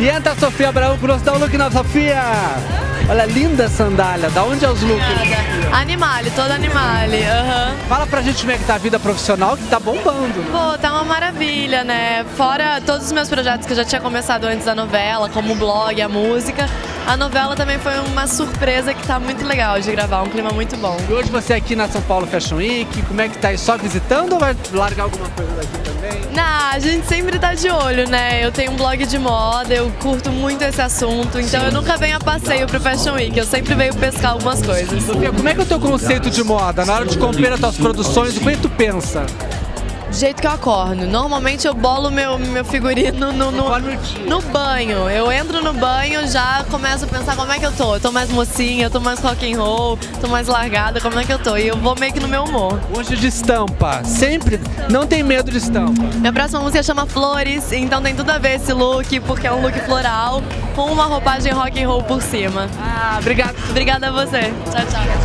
E entra a Sofia Abraão conosco, dá um look na Sofia. Olha, linda sandália, da onde é os looks? Animale, toda Animale, Fala pra gente como é que tá a vida profissional, que tá bombando, né? Pô, tá uma maravilha, né? Fora todos os meus projetos que eu já tinha começado antes da novela, como o blog, a música, a novela também foi uma surpresa que tá muito legal de gravar, um clima muito bom. E hoje você é aqui na São Paulo Fashion Week, como é que tá aí? Só visitando ou vai largar alguma coisa daqui também? Não, a gente sempre tá de olho, né? Eu tenho um blog de moda, eu curto muito esse assunto, então eu nunca venho a passeio pro Fashion Week, eu sempre venho pescar algumas coisas. Sofia, como é que é o teu conceito de moda? Na hora de comprar as tuas produções, o que tu pensa? Do jeito que eu acordo. Normalmente eu bolo meu figurino no banho. Eu entro no banho, já começo a pensar como é que eu tô. Eu tô mais mocinha, eu tô mais rock and roll, tô mais largada, como é que eu tô? E eu vou meio que no meu humor. Hoje de estampa, sempre não tem medo de estampa. Minha próxima música chama Flores, então tem tudo a ver esse look, porque é um look floral, com uma roupagem rock and roll por cima. Obrigado. Obrigada a você. Tchau, tchau.